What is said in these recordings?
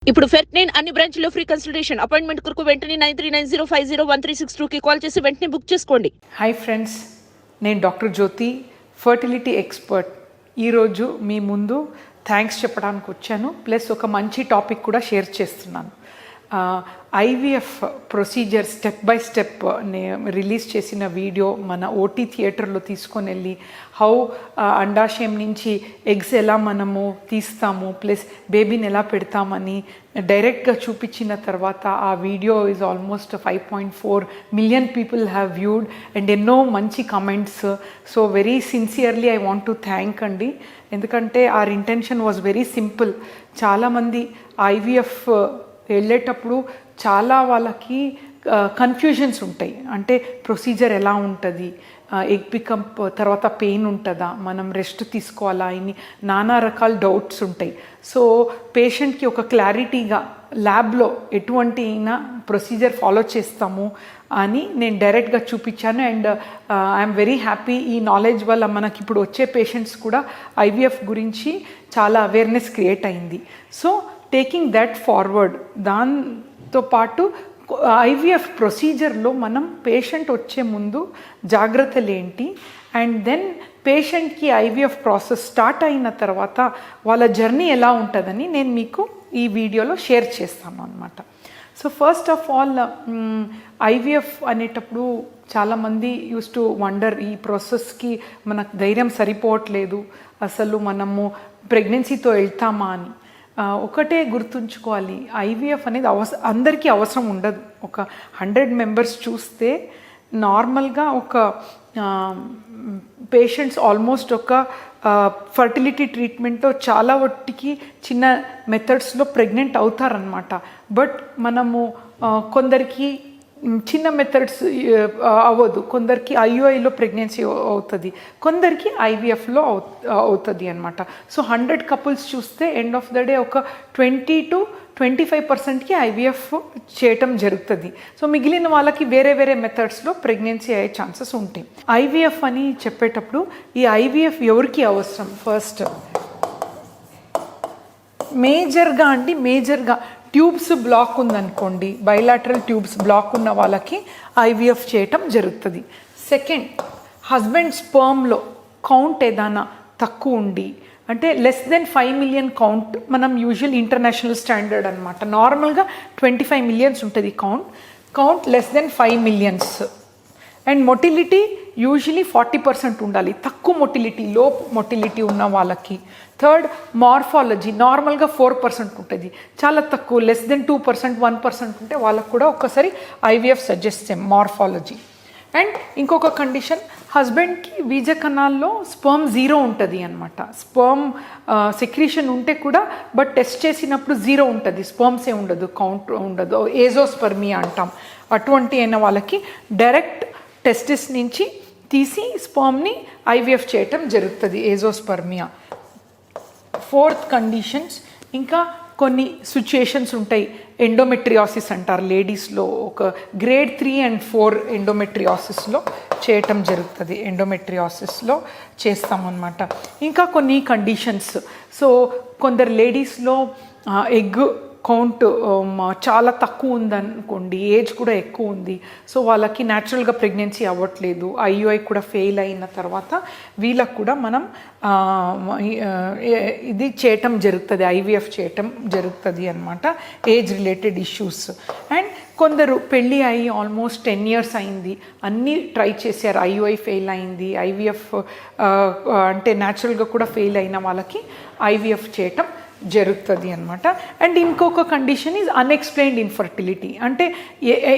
ఇప్పుడు ఫెర్టినైన్ అన్ని బ్రాంచ్లో ఫ్రీ కన్సల్టేషన్. అపాయింట్మెంట్ కొరకు వెంటనే 9390501362కి కాల్ చేసి వెంటనే బుక్ చేసుకోండి. హాయ్ ఫ్రెండ్స్, నేను డాక్టర్ జ్యోతి, ఫర్టిలిటీ ఎక్స్పర్ట్. ఈరోజు మీ ముందు థ్యాంక్స్ చెప్పడానికి వచ్చాను, ప్లస్ ఒక మంచి టాపిక్ కూడా షేర్ చేస్తున్నాను. IVF procedure step by step release చేసిన వీడియో మన ఓటీ థియేటర్లో తీసుకొని వెళ్ళి హౌ అండాశయం నుంచి ఎగ్స్ ఎలా మనము తీస్తాము, ప్లస్ బేబీని ఎలా పెడతామని డైరెక్ట్గా చూపించిన తర్వాత ఆ video is almost 5.4 million people have viewed and ఎన్నో మంచి comments. So very sincerely I want to thank అండి, ఎందుకంటే our intention was very simple. చాలామంది ఐవీఎఫ్ వెళ్ళేటప్పుడు చాలా వాళ్ళకి కన్ఫ్యూజన్స్ ఉంటాయి. అంటే ప్రొసీజర్ ఎలా ఉంటుంది, ఎగ్ పికప్ తర్వాత పెయిన్ ఉంటుందా, మనం రెస్ట్ తీసుకోవాలా, ఇన్ని నానా రకాల డౌట్స్ ఉంటాయి. సో పేషెంట్కి ఒక క్లారిటీగా ల్యాబ్లో ఎటువంటి అయినా ప్రొసీజర్ ఫాలో చేస్తాము అని నేను డైరెక్ట్గా చూపించాను. అండ్ ఐఎమ్ వెరీ హ్యాపీ, ఈ నాలెడ్జ్ వల్ల మనకి ఇప్పుడు వచ్చే పేషెంట్స్ కూడా ఐవీఎఫ్ గురించి చాలా అవేర్నెస్ క్రియేట్ అయింది. సో టేకింగ్ దట్ ఫార్వర్డ్, దాంతో పాటు ఐవీఎఫ్ ప్రొసీజర్లో మనం పేషెంట్ వచ్చే ముందు జాగ్రత్తలు ఏంటి, అండ్ దెన్ పేషెంట్కి ఐవీఎఫ్ ప్రాసెస్ స్టార్ట్ అయిన తర్వాత వాళ్ళ జర్నీ ఎలా ఉంటుందని నేను మీకు ఈ వీడియోలో షేర్ చేస్తాను అన్నమాట. So first of all IVF అనేటప్పుడు చాలామంది యూస్ టు వండర్, ఈ ప్రాసెస్కి మనకు ధైర్యం సరిపోవట్లేదు, అసలు మనము ప్రెగ్నెన్సీతో వెళ్తామా అని. ఒకటే గుర్తుంచుకోవాలి, ఐవీఎఫ్ అనేది అందరికీ అవసరం ఉండదు. ఒక 100 మెంబర్స్ చూస్తే నార్మల్గా ఒక పేషెంట్స్ ఆల్మోస్ట్ ఒక ఫర్టిలిటీ ట్రీట్మెంట్తో చాలా వాటికి చిన్న మెథడ్స్లో ప్రెగ్నెంట్ అవుతారనమాట. బట్ మనము కొందరికి చిన్న మెథడ్స్ అవ్వదు, కొందరికి ఐయుఐలో ప్రెగ్నెన్సీ అవుతుంది, కొందరికి ఐవీఎఫ్లో అవుతుంది అనమాట. సో 100 కపుల్స్ చూస్తే ఎండ్ ఆఫ్ ద డే ఒక 20 to 25%కి ఐవీఎఫ్ చేయటం జరుగుతుంది. సో మిగిలిన వాళ్ళకి వేరే వేరే మెథడ్స్లో ప్రెగ్నెన్సీ అయ్యే ఛాన్సెస్ ఉంటాయి. ఐవీఎఫ్ అని చెప్పేటప్పుడు ఈ ఐవీఎఫ్ ఎవరికి అవసరం, ఫస్ట్ మేజర్గా ట్యూబ్స్ బ్లాక్ ఉందనుకోండి, బైలాటరల్ ట్యూబ్స్ బ్లాక్ ఉన్న వాళ్ళకి ఐవీఎఫ్ చేయటం జరుగుతుంది. సెకండ్, హస్బెండ్ స్పర్మ్లో కౌంట్ ఏదైనా తక్కువ ఉండి, అంటే లెస్ దెన్ 5 million కౌంట్, మనం యూజువల్ ఇంటర్నేషనల్ స్టాండర్డ్ అనమాట. నార్మల్గా 25 million ఉంటుంది count less than 5 million. And motility usually 40% ఉండాలి, తక్కువ మొటిలిటీ, లో మొటిలిటీ ఉన్న వాళ్ళకి. థర్డ్, మార్ఫాలజీ నార్మల్గా 4% ఉంటుంది, చాలా తక్కువ లెస్ దెన్ 2%, 1% ఉంటే వాళ్ళకు కూడా ఒక్కసారి ఐవీఎఫ్ సజెస్ట్ చేయం, మార్ఫాలజీ. అండ్ ఇంకొక కండిషన్, హస్బెండ్కి బీజ కణాల్లో స్పర్మ్ 0 ఉంటుంది అనమాట. స్పర్మ్ సెక్రీషన్ ఉంటే కూడా బట్ టెస్ట్ చేసినప్పుడు 0 ఉంటుంది, స్పర్మ్సే ఉండదు, కౌంట్ ఉండదు, ఏజోస్పర్మియా అంటాం. అటువంటి అయిన వాళ్ళకి డైరెక్ట్ టెస్టిస్ నుంచి తీసి స్పర్మ్ని ఐవీఎఫ్ చేయటం జరుగుతుంది, ఏజోస్పర్మియా. ఫోర్త్ కండిషన్స్, ఇంకా కొన్ని సిచ్యుయేషన్స్ ఉంటాయి, ఎండోమెట్రియాసిస్ అంటారు లేడీస్లో, ఒక గ్రేడ్ 3 and 4 ఎండోమెట్రియాసిస్లో చేయటం జరుగుతుంది, ఎండోమెట్రియాసిస్లో చేస్తామన్నమాట. ఇంకా కొన్ని కండిషన్స్, సో కొందరు లేడీస్లో ఎగ్ కౌంట్ చాలా తక్కువ ఉందనుకోండి, ఏజ్ కూడా ఎక్కువ ఉంది, సో వాళ్ళకి న్యాచురల్గా ప్రెగ్నెన్సీ అవ్వట్లేదు, ఐయుఐ కూడా ఫెయిల్ అయిన తర్వాత వీళ్ళకు కూడా మనం ఇది చేయటం జరుగుతుంది, ఐవీఎఫ్ చేయటం జరుగుతుంది అనమాట, ఏజ్ రిలేటెడ్ ఇష్యూస్. అండ్ కొందరు పెళ్ళి అయ్యి ఆల్మోస్ట్ 10 years అయింది, అన్నీ ట్రై చేశారు, ఐయుఐ ఫెయిల్ అయింది, ఐవీఎఫ్ అంటే న్యాచురల్గా కూడా ఫెయిల్ అయిన వాళ్ళకి ఐవీఎఫ్ చేయటం జరుగుతుంది అనమాట. అండ్ ఇంకొక కండిషన్ ఈజ్ అన్ఎక్స్ప్లెయిన్డ్ ఇన్ఫర్టిలిటీ, అంటే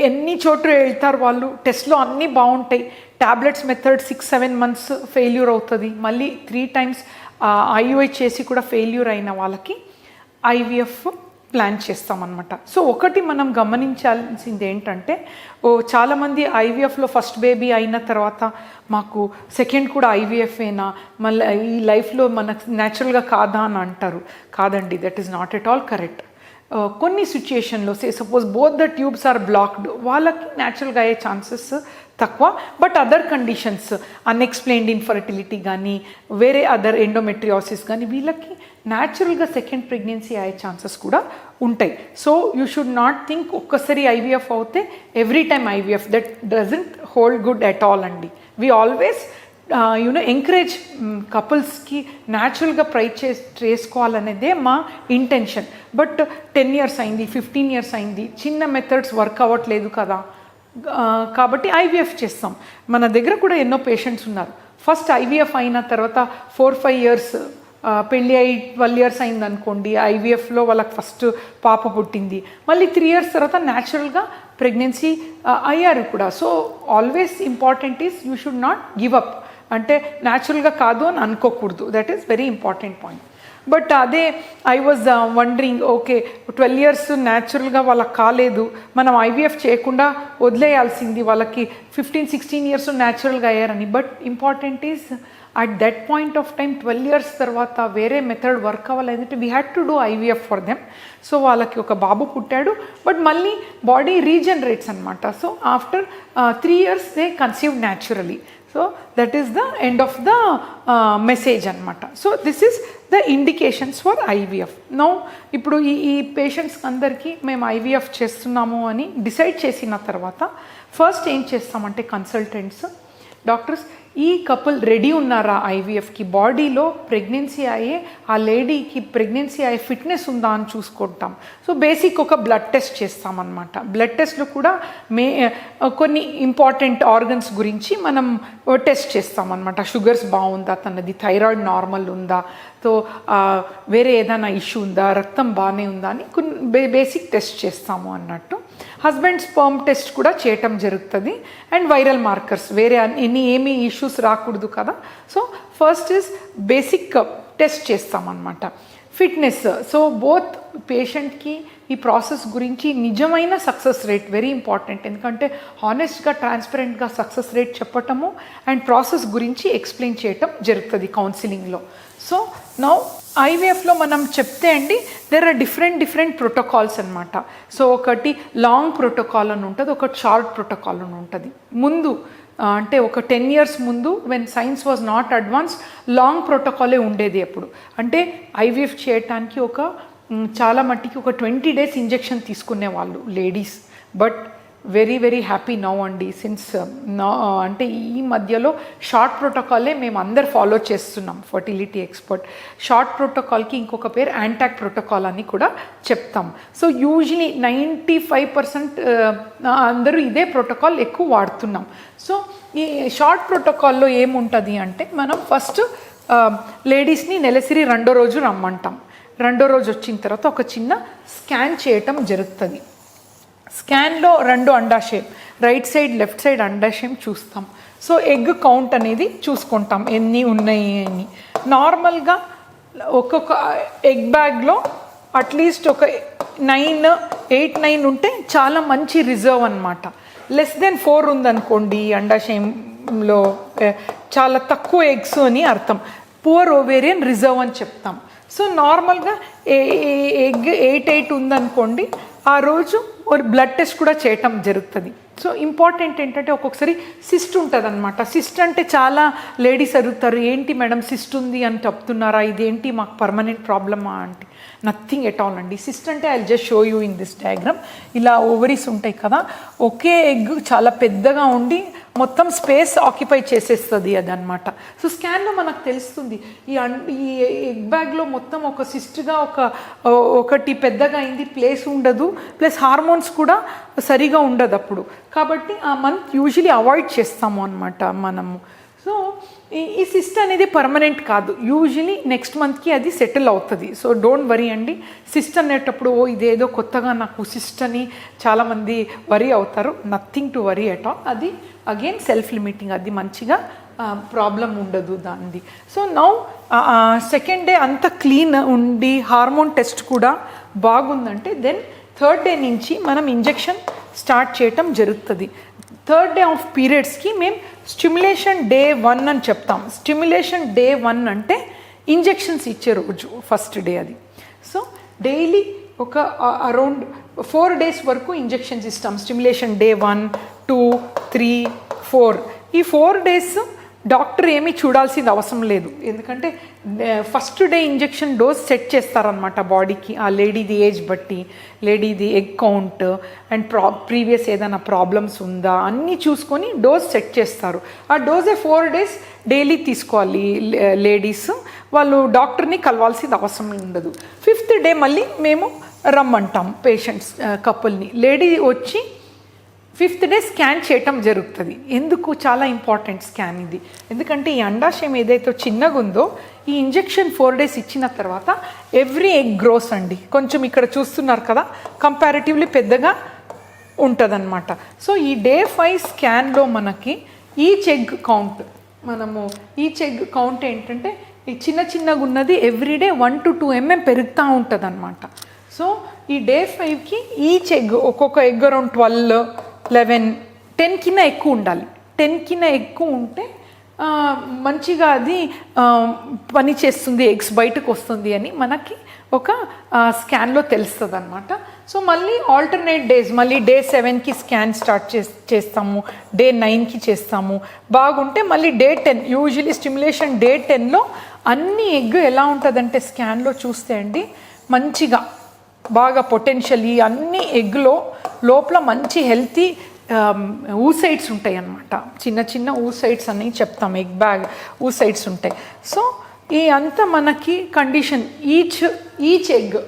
ఎన్ని చోట్ల వెళ్తారు వాళ్ళు, టెస్ట్లో అన్నీ బాగుంటాయి, ట్యాబ్లెట్స్ మెథడ్ 6-7 months ఫెయిల్యూర్ అవుతుంది, మళ్ళీ 3 times ఐయుఐ చేసి కూడా ఫెయిల్యూర్ అయిన వాళ్ళకి ఐవీఎఫ్ ప్లాన్ చేస్తామన్నమాట. సో ఒకటి మనం గమనించాల్సింది ఏంటంటే, చాలామంది ఐవీఎఫ్లో ఫస్ట్ బేబీ అయిన తర్వాత మాకు సెకండ్ కూడా ఐవీఎఫేనా, మళ్ళీ ఈ లైఫ్లో మనకు న్యాచురల్గా కాదా అని అంటారు. కాదండి, that is not at all correct. కొన్ని సిచ్యుయేషన్లో suppose both the tubes are blocked, వాళ్ళకి న్యాచురల్గా అయ్యే ఛాన్సెస్ తక్కువ. But other conditions unexplained infertility కానీ వేరే అదర్ ఎండోమెట్రియాసిస్ కానీ వీళ్ళకి న్యాచురల్గా సెకండ్ ప్రెగ్నెన్సీ అయ్యే ఛాన్సెస్ కూడా ఉంటాయి. So you should not think ఒక్కసారి ఐవీఎఫ్ అవుతే every time IVF, that doesn't hold good at all అండి. వీ ఆల్వేస్ ఎంకరేజ్ కపుల్స్కి న్యాచురల్గా చేసుకోవాలనేదే మా ఇంటెన్షన్. బట్ 10 years అయింది, 15 years అయింది, చిన్న మెథడ్స్ వర్క్ అవ్వట్లేదు కదా, కాబట్టి ఐవీఎఫ్ చేస్తాం. మన దగ్గర కూడా ఎన్నో పేషెంట్స్ ఉన్నారు, ఫస్ట్ ఐవీఎఫ్ అయిన తర్వాత 4-5 years పెళ్ళి అయి 12 years అయింది అనుకోండి, ఐవీఎఫ్లో వాళ్ళకి ఫస్ట్ పాప పుట్టింది, మళ్ళీ 3 years తర్వాత న్యాచురల్గా ప్రెగ్నెన్సీ అయ్యారు కూడా. So always important is you should not give up, అంటే న్యాచురల్గా కాదు అని అనుకోకూడదు. That is very important point. But అదే I was wondering, okay 12 years న్యాచురల్గా వాళ్ళకి కాలేదు, మనం ఐవీఎఫ్ చేయకుండా వదిలేయాల్సింది, వాళ్ళకి 15-16 years న్యాచురల్గా అయ్యారని. But important is at that point of time 12 years తర్వాత వేరే మెథడ్ వర్క్ అవ్వాలంటే we had to do IVF for them. So వాళ్ళకి ఒక బాబు పుట్టాడు, బట్ మళ్ళీ బాడీ రీజనరేట్స్ అనమాట. So after 3 years they conceive naturally. So that is the end of the message అనమాట. So this is the indications for IVF. Now ఇప్పుడు ఈ patients అందరికీ మేము ఐవీఎఫ్ చేస్తున్నాము అని డిసైడ్ చేసిన తర్వాత ఫస్ట్ ఏం చేస్తామంటే కన్సల్టెంట్స్, డాక్టర్స్ ఈ కపుల్ రెడీ ఉన్నారా ఐవీఎఫ్కి, బాడీలో ప్రెగ్నెన్సీ అయ్యే ఆ లేడీకి ప్రెగ్నెన్సీ అయ్యే ఫిట్నెస్ ఉందా అని చూసుకుంటాం. సో బేసిక్ ఒక బ్లడ్ టెస్ట్ చేస్తామన్నమాట. బ్లడ్ టెస్ట్లో కూడా కొన్ని ఇంపార్టెంట్ ఆర్గన్స్ గురించి మనం టెస్ట్ చేస్తామన్నమాట. షుగర్స్ బాగుందా, తనది థైరాయిడ్ నార్మల్ ఉందా, సో వేరే ఏదైనా ఇష్యూ ఉందా, రక్తం బాగానే ఉందా అని కొన్ని బేసిక్ టెస్ట్ చేస్తాము అన్నట్టు. హస్బెండ్ స్పర్మ్ టెస్ట్ కూడా చేయటం జరుగుతుంది. అండ్ వైరల్ మార్కర్స్, వేరే ఏమీ ఇష్యూస్ రాకూడదు కదా. So first is basic test చేస్తామన్నమాట. ఫిట్నెస్, సో బోత్ పేషెంట్కి ఈ ప్రాసెస్ గురించి నిజమైన సక్సెస్ రేట్ వెరీ ఇంపార్టెంట్, ఎందుకంటే హానెస్ట్గా ట్రాన్స్పరెంట్గా సక్సెస్ రేట్ చెప్పటము అండ్ ప్రాసెస్ గురించి ఎక్స్ప్లెయిన్ చేయటం జరుగుతుంది కౌన్సిలింగ్లో. సో నౌ ఐవీఎఫ్లో మనం చెప్తే అండి దేర్ ఆర్ డిఫరెంట్ ప్రోటోకాల్స్ అనమాట. సో ఒకటి లాంగ్ ప్రోటోకాల్ అని ఉంటుంది, ఒకటి షార్ట్ ప్రోటోకాల్ అని ఉంటుంది. ముందు అంటే ఒక 10 years ముందు when science was not advance, long ప్రోటోకాలే ఉండేది. అప్పుడు అంటే ఐవీఎఫ్ చేయటానికి చాలా మట్టికి ఒక 20 days ఇంజెక్షన్ తీసుకునే వాళ్ళు ladies. But very happy now అండి, సిన్స్ అంటే ఈ మధ్యలో షార్ట్ ప్రోటోకాలే మేము అందరు ఫాలో చేస్తున్నాం. ఫర్టిలిటీ ఎక్స్పర్ట్ షార్ట్ ప్రోటోకాల్కి ఇంకొక పేరు యాంటాక్ ప్రోటోకాల్ అని కూడా చెప్తాం. సో యూజువలీ 95% అందరూ ఇదే ప్రోటోకాల్ ఎక్కువ వాడుతున్నాం. సో ఈ షార్ట్ ప్రోటోకాల్లో ఏముంటుంది అంటే మనం ఫస్ట్ లేడీస్ని నెలసరి 2వ రోజు రమ్మంటాం. 2వ రోజు వచ్చిన తర్వాత ఒక చిన్న స్కాన్ చేయటం జరుగుతుంది. స్కాన్లో 2 అండాశయం, రైట్ సైడ్ లెఫ్ట్ సైడ్ అండాశయం చూస్తాం. సో ఎగ్ కౌంట్ అనేది చూసుకుంటాం ఎన్ని ఉన్నాయి అని. నార్మల్గా ఒక్కొక్క ఎగ్ బ్యాగ్లో అట్లీస్ట్ ఒక 8-9 ఉంటే చాలా మంచి రిజర్వ్ అనమాట. లెస్ దెన్ 4 ఉందనుకోండి అండాశయంలో చాలా తక్కువ ఎగ్స్ అని అర్థం, పువర్ ఓవేరియన్ రిజర్వ్ అని చెప్తాం. సో నార్మల్గా ఎగ్ 8 ఉందనుకోండి, ఆ రోజు ఒక బ్లడ్ టెస్ట్ కూడా చేయటం జరుగుతుంది. సో ఇంపార్టెంట్ ఏంటంటే ఒక్కొక్కసారి సిస్ట్ ఉంటుంది అనమాట. సిస్ట్ అంటే చాలా లేడీస్ అడుగుతారు, ఏంటి మేడం సిస్ట్ ఉంది అని చెప్తున్నారా, ఇదేంటి మాకు పర్మనెంట్ ప్రాబ్లమా అంటే నథింగ్ ఎట్ ఆల్ అండి. సిస్ట్ అంటే I just show you in this diagram. ఇలా ఓవరీస్ ఉంటాయి కదా, ఒకే ఎగ్ చాలా పెద్దగా ఉండి మొత్తం స్పేస్ ఆక్యుపై చేసేస్తుంది అదనమాట. సో స్కాన్లో మనకు తెలుస్తుంది ఈ ఎగ్ బ్యాగ్లో మొత్తం ఒక సిస్ట్గా ఒకటి పెద్దగా అయింది, ప్లేస్ ఉండదు, ప్లస్ హార్మోన్స్ కూడా సరిగా ఉండదు అప్పుడు. కాబట్టి ఆ మంత్ యూజువలీ అవాయిడ్ చేస్తాము అనమాట మనము. సో ఈ సిస్ట్ అనేది పర్మనెంట్ కాదు, యూజువలీ నెక్స్ట్ మంత్కి అది సెటిల్ అవుతుంది. సో డోంట్ వరీ అండి. సిస్ట్ అనేటప్పుడు ఇదేదో కొత్తగా నాకు సిస్ట్ అని చాలామంది వరీ అవుతారు. Nothing to worry at all. అది అగైన్ సెల్ఫ్ లిమిటింగ్, అది మంచిగా ప్రాబ్లం ఉండదు దానిది. సో నౌ సెకండ్ డే అంత క్లీన్ ఉండి హార్మోన్ టెస్ట్ కూడా బాగుందంటే దెన్ 3rd day నుంచి మనం ఇంజెక్షన్ స్టార్ట్ చేయటం జరుగుతుంది. 3rd day ఆఫ్ పీరియడ్స్కి మేము స్టిమ్యులేషన్ డే 1 అని చెప్తాం. స్టిమ్యులేషన్ డే 1 అంటే ఇంజెక్షన్స్ ఇచ్చే రోజు, ఫస్ట్ డే అది. సో డైలీ ఒక అరౌండ్ 4 days వరకు ఇంజెక్షన్స్ ఇస్తాం. Stimulation day 1, 2, 3, 4. ఈ 4 days డాక్టర్ ఏమీ చూడాల్సింది అవసరం లేదు, ఎందుకంటే first day injection dose set చేస్తారనమాట బాడీకి, ఆ లేడీది ఏజ్ బట్టి, లేడీది ఎగ్ కౌంట్ అండ్ ప్రీవియస్ ఏదైనా ప్రాబ్లమ్స్ ఉందా అన్నీ చూసుకొని డోస్ సెట్ చేస్తారు. ఆ డోసే 4 days డైలీ తీసుకోవాలి లేడీస్. వాళ్ళు డాక్టర్ని కలవాల్సింది అవసరం ఉండదు. 5th day మళ్ళీ మేము రమ్మంటాం పేషెంట్స్ కపుల్ని. లేడీ వచ్చి 5th day స్కాన్ చేయటం జరుగుతుంది. ఎందుకు చాలా ఇంపార్టెంట్ స్కాన్ ఇది, ఎందుకంటే ఈ అండాశయం ఏదైతే చిన్నగా ఉందో ఈ ఇంజెక్షన్ 4 days ఇచ్చిన తర్వాత ఎవ్రీ ఎగ్ గ్రోస్ అండి. కొంచెం ఇక్కడ చూస్తున్నారు కదా, కంపారిటివ్లీ పెద్దగా ఉంటుందన్నమాట. సో ఈ డే 5 స్కాన్లో మనకి ఈచ్ ఎగ్ కౌంట్, మనము ఈచ్ ఎగ్ కౌంట్ ఏంటంటే ఈ చిన్నగా ఉన్నది ఎవ్రీడే 1 to 2 mm పెరుగుతూ ఉంటుంది అనమాట. సో ఈ డే 5కి ఈచ్ ఎగ్, ఒక్కొక్క ఎగ్ అరౌండ్ 12, 11, 10 కింద ఎక్కువ ఉండాలి. 10 కింద ఎక్కువ ఉంటే మంచిగా అది పని చేస్తుంది, ఎగ్స్ బయటకు వస్తుంది అని మనకి ఒక స్కాన్లో తెలుస్తుంది అనమాట. సో మళ్ళీ ఆల్టర్నేట్ డేస్, మళ్ళీ డే 7కి స్కాన్ స్టార్ట్ చేస్తాము, డే 9కి చేస్తాము. బాగుంటే మళ్ళీ డే 10, యూజువలీ స్టిమ్యులేషన్ డే 10లో అన్ని ఎగ్ ఎలా ఉంటుందంటే స్కాన్లో చూస్తే అండి మంచిగా బాగా పొటెన్షియలీ అన్ని ఎగ్లో లోపల మంచి హెల్తీ ఊసైడ్స్ ఉంటాయి అన్నమాట. చిన్న ఊసైడ్స్ అని చెప్తాం, ఎగ్ బ్యాగ్ ఊసైడ్స్ ఉంటాయి. సో ఈ అంతా మనకి condition each egg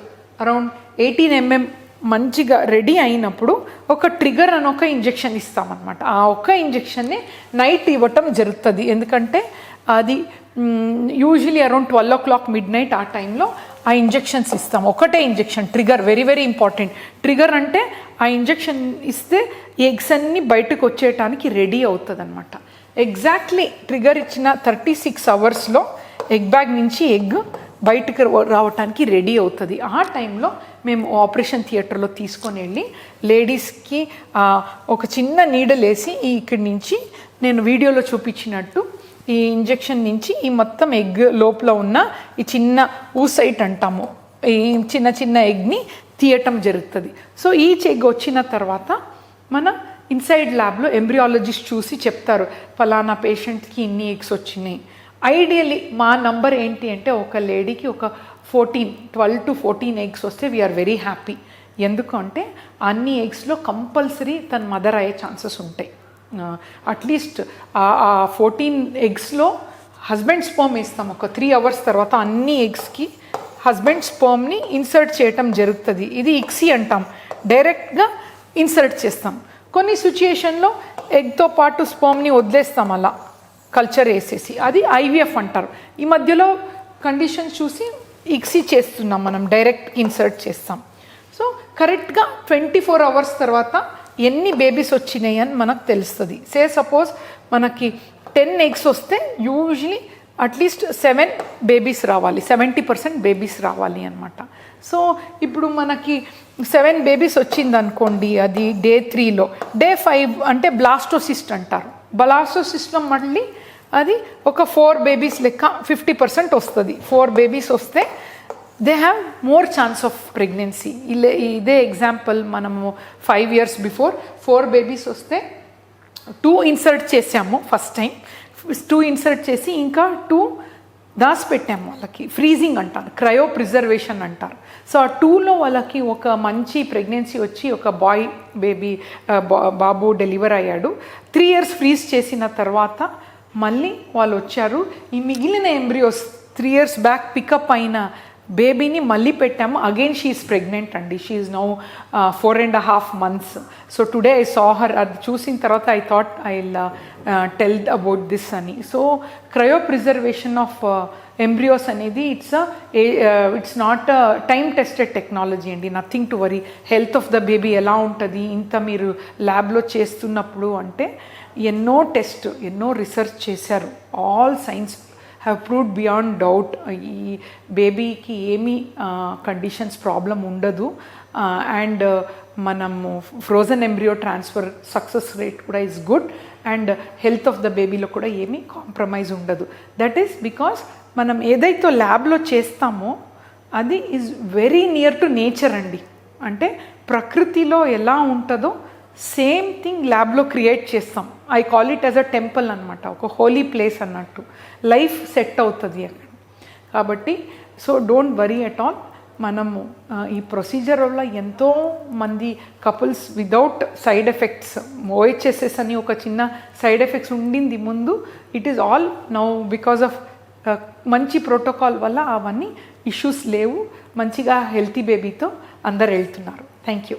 around 18 mm మంచిగా రెడీ అయినప్పుడు ఒక ట్రిగర్ అని ఒక ఇంజెక్షన్ ఇస్తామన్నమాట. ఆ ఒక్క ఇంజెక్షన్ని నైట్ ఇవ్వటం జరుగుతుంది, ఎందుకంటే అది యూజువలీ అరౌండ్ 12 o'clock midnight ఆ టైంలో ఆ ఇంజెక్షన్స్ ఇస్తాం. ఒకటే injection, trigger, very important. Trigger అంటే ఆ ఇంజెక్షన్ ఇస్తే ఎగ్స్ అన్నీ బయటకు వచ్చేయటానికి రెడీ అవుతుంది అనమాట. ఎగ్జాక్ట్లీ ట్రిగర్ ఇచ్చిన 36 hours ఎగ్ బ్యాగ్ నుంచి ఎగ్ బయటకు రావటానికి రెడీ అవుతుంది. ఆ టైంలో మేము ఆపరేషన్ థియేటర్లో తీసుకొని వెళ్ళి లేడీస్కి ఒక చిన్న నీడల్ వేసి ఇక్కడి నుంచి నేను వీడియోలో చూపించినట్టు ఈ ఇంజెక్షన్ నుంచి ఈ మొత్తం ఎగ్ లోపల ఉన్న ఈ చిన్న ఊసైట్ అంటాము, ఈ చిన్న ఎగ్ని తీయటం జరుగుతుంది. సో ఈచ్ ఎగ్ వచ్చిన తర్వాత మన ఇన్సైడ్ ల్యాబ్లో ఎంబ్రియాలజిస్ట్ చూసి చెప్తారు ఫలానా పేషెంట్కి ఇన్ని ఎగ్స్ వచ్చినాయి. ఐడియలీ మా నంబర్ ఏంటి అంటే ఒక లేడీకి ఒక 12 to 14 ఎగ్స్ వస్తే వీఆర్ వెరీ హ్యాపీ. ఎందుకంటే అన్ని ఎగ్స్లో కంపల్సరీ తన మదర్ అయ్యే ఛాన్సెస్ ఉంటాయి. అట్లీస్ట్ ఆ 14 ఎగ్స్లో హస్బెండ్ స్పర్మ్ వేస్తాం. ఒక 3 hours తర్వాత అన్ని ఎగ్స్కి హస్బెండ్ స్పర్మ్ని ఇన్సర్ట్ చేయటం జరుగుతుంది. ఇది ఇక్సీ అంటాం, డైరెక్ట్గా ఇన్సర్ట్ చేస్తాం. కొన్ని సిచ్యుయేషన్లో ఎగ్తో పాటు స్పర్మ్ని వదిలేస్తాం అలా కల్చర్ వేసేసి, అది ఐవీఎఫ్ అంటారు. ఈ మధ్యలో కండిషన్స్ చూసి ఇక్సీ చేస్తున్నాం, మనం డైరెక్ట్ ఇన్సర్ట్ చేస్తాం. సో కరెక్ట్గా 24 hours తర్వాత ఎన్ని బేబీస్ వచ్చినాయి అని మనకు తెలుస్తుంది. సపోజ్ మనకి 10 eggs వస్తే యూజువలీ అట్లీస్ట్ 7 babies రావాలి, 70% బేబీస్ రావాలి అనమాట. సో ఇప్పుడు మనకి 7 babies వచ్చింది అనుకోండి, అది డే 3లో. డే 5 అంటే బ్లాస్టోసిస్ట్ అంటారు. బ్లాస్టోసిస్ట్లో మళ్ళీ అది ఒక 4 babies లెక్క 50% వస్తుంది. 4 babies వస్తే they have more chance of pregnancy. ఇదే ఎగ్జాంపుల్, మనము 5 years బిఫోర్ 4 babies వస్తే 2 ఇన్సర్ట్ చేసాము. ఫస్ట్ టైం 2 ఇన్సర్ట్ చేసి ఇంకా 2 దాచిపెట్టాము. వాళ్ళకి ఫ్రీజింగ్ అంటారు, క్రయో ప్రిజర్వేషన్ అంటారు. సో ఆ 2లో వాళ్ళకి ఒక మంచి ప్రెగ్నెన్సీ వచ్చి ఒక బాబు డెలివర్ అయ్యాడు. 3 years ఫ్రీజ్ చేసిన తర్వాత మళ్ళీ వాళ్ళు వచ్చారు. ఈ మిగిలిన ఎంబ్రియోస్ 3 years బ్యాక్ పికప్ అయిన బేబీని మళ్ళీ పెట్టాము. అగైన్ షీ ఈజ్ ప్రెగ్నెంట్ అండి. She is now 4.5 months. So today I saw her. అది చూసిన తర్వాత I thought I tell about this అని. So cryopreservation of embryos అనేది it's not time tested technology అండి. Nothing to worry. Health of the baby ఎలా ఉంటుంది ఇంత మీరు ల్యాబ్లో చేస్తున్నప్పుడు అంటే ఎన్నో టెస్ట్, ఎన్నో రీసెర్చ్ చేశారు. All science have proved beyond doubt ఈ బేబీకి ఏమీ కండిషన్స్ ప్రాబ్లం ఉండదు. అండ్ మనము frozen embryo transfer success rate కూడా is good. And health of the బేబీలో కూడా ఏమీ కాంప్రమైజ్ ఉండదు. దట్ ఈస్ బికాస్ మనం ఏదైతే ల్యాబ్లో చేస్తామో అది is very near to nature అండి. అంటే ప్రకృతిలో ఎలా ఉంటుందో సేమ్ థింగ్ ల్యాబ్లో క్రియేట్ చేస్తాం. I call it as a temple అనమాట, ఒక హోలీ ప్లేస్ అన్నట్టు. లైఫ్ సెట్ అవుతుంది అక్కడ. కాబట్టి so don't worry at all. మనము ఈ ప్రొసీజర్ వల్ల ఎంతో మంది couples without side effects, OHSS అని ఒక చిన్న సైడ్ ఎఫెక్ట్స్ ఉండింది ముందు, it is all now because of మంచి ప్రోటోకాల్ వల్ల అవన్నీ ఇష్యూస్ లేవు. మంచిగా హెల్తీ బేబీతో అందరు వెళ్తున్నారు. Thank you.